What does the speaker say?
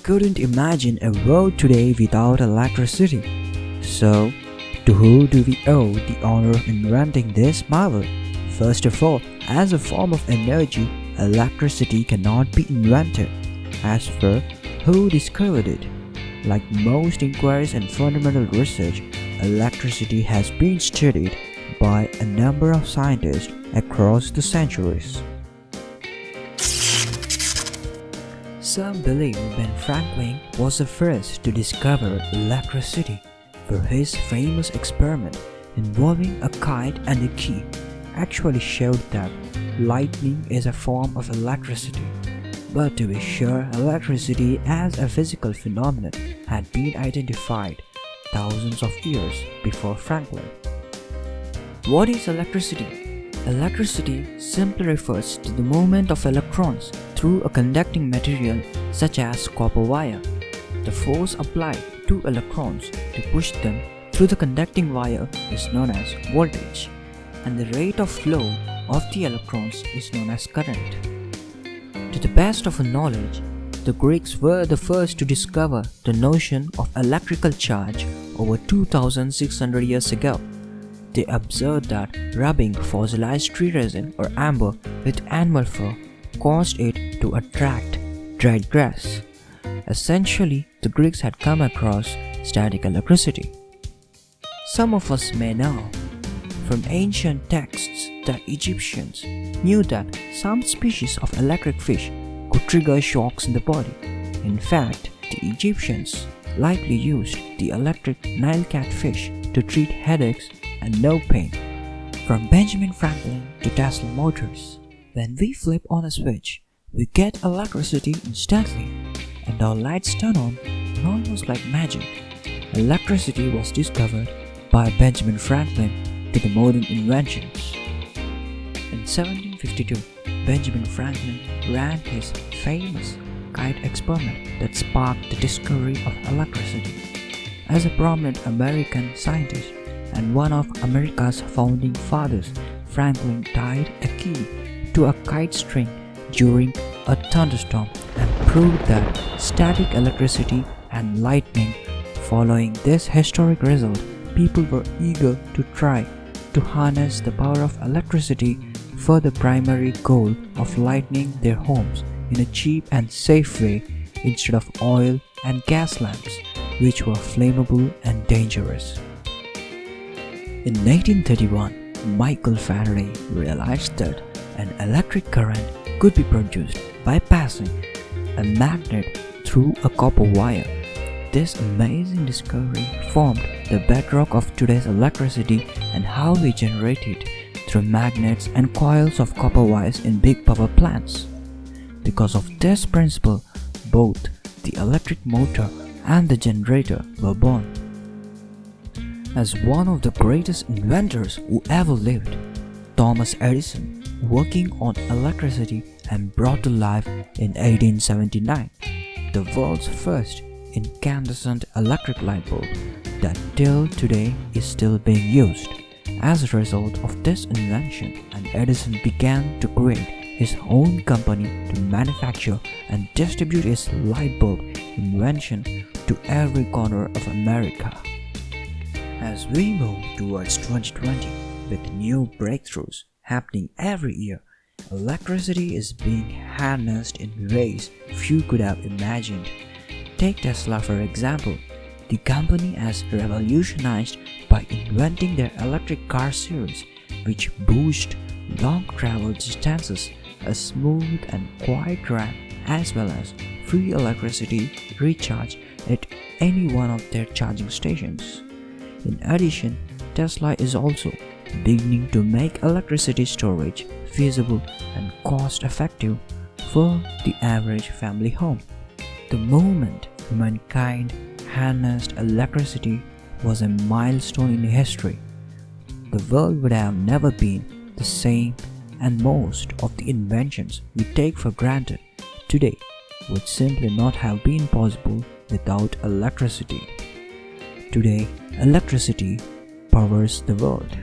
couldn't imagine a world today without electricity. So, to who do we owe the honor of inventing this marvel? First of all, as a form of energy, electricity cannot be invented. As for who discovered it, like most inquiries and fundamental research, electricity has been studied by a number of scientists across the centuries. Some believe Ben Franklin was the first to discover electricity, for his famous experiment involving a kite and a key actually showed that lightning is a form of electricity. But to be sure, electricity as a physical phenomenon had been identified thousands of years before Franklin. What is electricity? Electricity simply refers to the movement of electrons through a conducting material such as copper wire. The force applied to electrons to push them through the conducting wire is known as voltage, and the rate of flow of the electrons is known as current. To the best of our knowledge, the Greeks were the first to discover the notion of electrical charge over 2600 years ago. They observed that rubbing fossilized tree resin or amber with animal fur caused it to attract dried grass. Essentially, the Greeks had come across static electricity. Some of us may know from ancient texts that Egyptians knew that some species of electric fish could trigger shocks in the body. In fact, the Egyptians likely used the electric Nile catfish to treat headaches and nerve pain. From Benjamin Franklin to Tesla motors, when we flip on a switch, we get electricity instantly, and our lights turn on almost like magic. Electricity was discovered by Benjamin Franklin to the modern inventions. In 1752, Benjamin Franklin ran his famous kite experiment that sparked the discovery of electricity. As a prominent American scientist and one of America's founding fathers, Franklin tied a key to a kite string during a thunderstorm and proved that static electricity and lightning. Following this historic result, people were eager to try to harness the power of electricity for the primary goal of lighting their homes in a cheap and safe way instead of oil and gas lamps, which were flammable and dangerous. In 1831, Michael Faraday realized that an electric current could be produced by passing a magnet through a copper wire. This amazing discovery formed the bedrock of today's electricity and how we generate it through magnets and coils of copper wires in big power plants. Because of this principle, both the electric motor and the generator were born. As one of the greatest inventors who ever lived, Thomas Edison, working on electricity and brought to life in 1879 the world's first incandescent electric light bulb that till today is still being used. As a result of this invention, Edison began to create his own company to manufacture and distribute his light bulb invention to every corner of America. As we move towards 2020 with new breakthroughs happening every year, electricity is being harnessed in ways few could have imagined. Take Tesla for example. The company has revolutionized by inventing their electric car series, which boost long travel distances, a smooth and quiet drive, as well as free electricity recharge at any one of their charging stations. In addition, Tesla is also beginning to make electricity storage feasible and cost-effective for the average family home. The moment mankind harnessed electricity was a milestone in history. The world would have never been the same, and most of the inventions we take for granted today would simply not have been possible without electricity. Today, electricity powers the world.